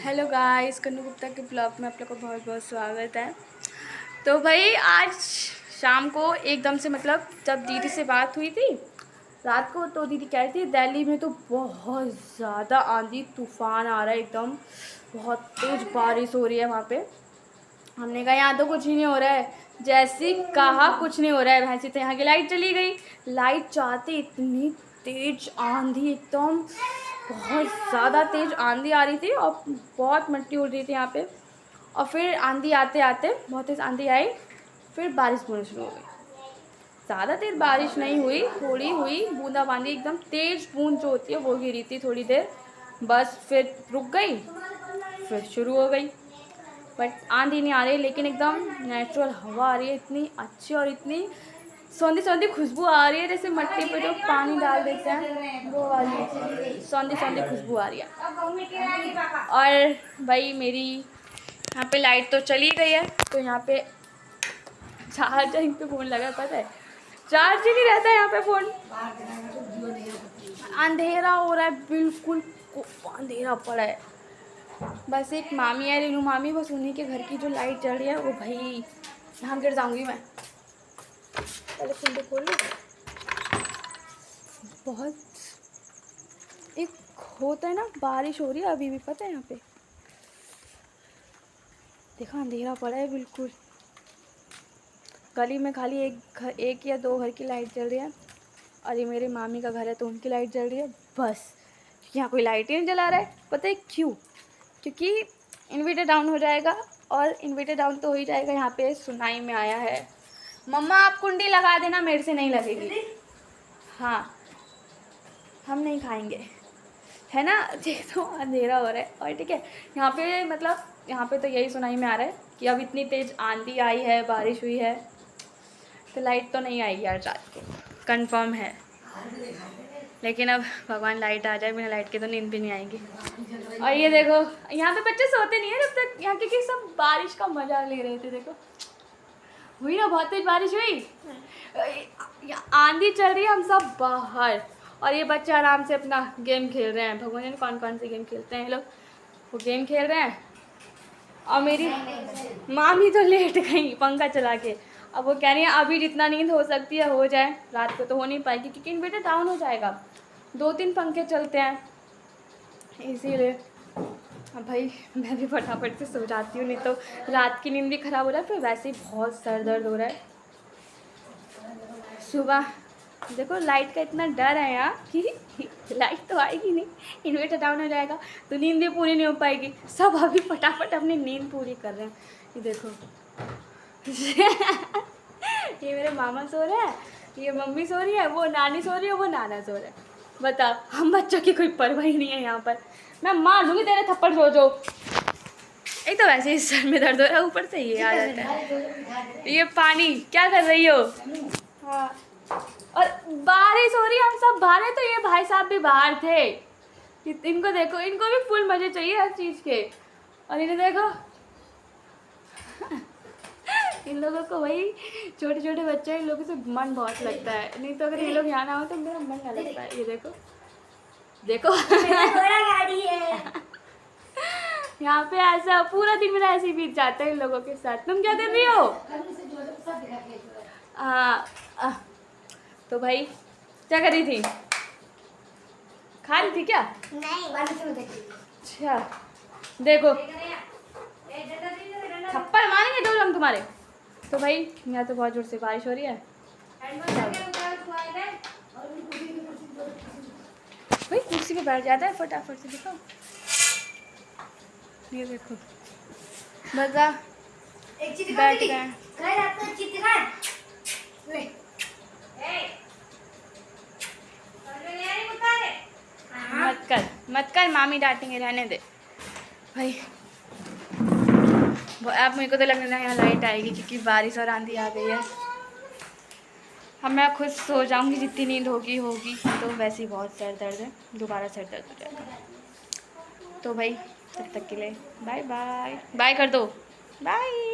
Hello guys, कन्नू गुप्ता के blog में आप लोग का बहुत बहुत स्वागत है। तो भाई आज शाम को एकदम से मतलब जब दीदी से बात हुई थी रात को, तो दीदी कह रही थी दिल्ली में तो बहुत ज़्यादा आंधी तूफान आ रहा है, एकदम बहुत तेज़ बारिश हो रही है वहाँ पे। हमने कहा यहाँ तो कुछ ही नहीं हो रहा है। जैसे कहा कुछ नहीं हो रहा है, भैंसी तो यहाँ की लाइट चली गई। लाइट जाते इतनी तेज़ आंधी, एकदम बहुत ज़्यादा तेज़ आंधी आ रही थी और बहुत मिट्टी उड़ रही थी यहाँ पे। और फिर आंधी आते आते बहुत तेज़ आंधी आई, फिर बारिश होनी शुरू हो गई। ज़्यादा देर बारिश नहीं हुई, थोड़ी हुई बूंदाबांदी, एकदम तेज़ बूंद जो होती है वो गिरी थी थोड़ी देर, बस फिर रुक गई, फिर शुरू हो गई। बट आंधी नहीं आ रही, लेकिन एकदम नेचुरल हवा आ रही है, इतनी अच्छी और इतनी सौंधी सौंधी खुशबू आ रही है, जैसे मिट्टी पे जो पानी डाल देते हैं वो वाली सौंधी सौंधी खुशबू आ रही है। और भाई मेरी यहाँ पे लाइट तो चली गई है, तो यहाँ पे चार्जिंग पे फ़ोन लगा, पता है चार्ज ही नहीं रहता है यहाँ पे फ़ोन। अंधेरा हो रहा है, बिल्कुल अंधेरा पड़ा है। बस एक मामी है, रेनू मामी, बस उन्हीं के घर की जो लाइट जल रही है वो, भाई यहाँ गिर जाऊंगी मैं। पहले कुंडे खोल लो। बहुत एक होता है ना, बारिश हो रही है अभी भी, पता है यहाँ पे देखा अंधेरा पड़ा है बिल्कुल। गली में खाली एक या दो घर की लाइट जल रही है, और ये मेरे मामी का घर है तो उनकी लाइट जल रही है बस। यहाँ कोई लाइट ही नहीं जला रहा है, पता है क्यों? क्योंकि इन्वर्टर डाउन हो जाएगा, और इन्वर्टर डाउन तो हो ही जाएगा। यहाँ पे सुनाई में आया है, मम्मा आप कुंडी लगा देना, मेरे से नहीं लगेगी। हाँ हम नहीं खाएंगे, है ना। देख तो अंधेरा हो रहा है, और ठीक है यहाँ पे मतलब यहाँ पे तो यही सुनाई में आ रहा है कि अब इतनी तेज़ आंधी आई है, बारिश हुई है, तो लाइट तो नहीं आएगी यार रात को, कंफर्म है। लेकिन अब भगवान लाइट आ जाए, बिना लाइट के तो नींद भी नहीं आएगी। और ये देखो यहाँ पे बच्चे सोते नहीं है जब तक, यहाँ क्योंकि सब बारिश का मजा ले रहे थे। देखो हुई ना, बहुत तेज बारिश हुई, आंधी चल रही है, हम सब बाहर, और ये बच्चे आराम से अपना गेम खेल रहे हैं। भगवान जाने कौन कौन से गेम खेलते हैं ये लोग, वो गेम खेल रहे हैं। और मेरी मामी तो लेट गई पंखा चला के, अब वो कह रही है अभी जितना नींद हो सकती है हो जाए, रात को तो हो नहीं पाएगी क्योंकि इन्वर्टर डाउन हो जाएगा, 2-3 पंखे चलते हैं इसीलिए। अब भाई मैं भी फटाफट से सो जाती हूँ, नहीं तो रात की नींद भी ख़राब हो रहा है, फिर वैसे ही बहुत सर दर्द हो रहा है। सुबह देखो लाइट का इतना डर है यहाँ कि लाइट तो आएगी नहीं, इन्वर्टर डाउन हो जाएगा तो नींद भी पूरी नहीं हो पाएगी। सब अभी फटाफट अपनी नींद पूरी कर रहे हैं। ये देखो ये मेरे मामा सो रहे हैं, ये मम्मी सो रही है, वो नानी सो रही है, वो नाना सो रहा है। बताओ, हम बच्चों की कोई परवाह ही नहीं है यहाँ पर। मैं मार दूँगी तेरे थप्पड़, सो जो। एक तो वैसे ही सर में दर्द हो रहा है, ऊपर से ये आ जाता है। ये पानी क्या कर रही हो? हाँ, और बारिश हो रही है, हम सब बाहर हैं, तो ये भाई साहब भी बाहर थे। इनको देखो, इनको भी फुल मजे चाहिए हर चीज़ के, और इन्हें देखो इन लोगों को वही छोटे छोटे बच्चे हैं, इन लोगों से मन बहुत लगता है, नहीं तो अगर ये लोग यहाँ ना हो तो मेरा मन ना लगता है। ये देखो देखो गाड़ी है यहाँ पे ऐसा पूरा दिन मेरा ऐसे ही बीत जाता है इन लोगों के साथ। तुम क्या कर रही हो? तो भाई क्या कर रही थी? खा रही थी क्या? नहीं, अच्छा देखो थप्पड़ मारेंगे दो हम तुम्हारे। तो भाई यहाँ तो बहुत जोर से बारिश हो रही है। भाई कुर्सी पे बैठ जाता है फटाफट से, देखो ये देखो मजा बैठ गए। मत कर मामी डांटेंगे, रहने दे भाई। अब मेरे को तो लग रहा है यहाँ लाइट आएगी क्योंकि बारिश और आंधी आ गई है। अब मैं खुद सो जाऊंगी, जितनी नींद होगी तो वैसे ही बहुत सर दर्द है, दोबारा सर दर्द हो जाएगा। तो भाई तब तक के लिए बाय बाय, बाय कर दो, बाय।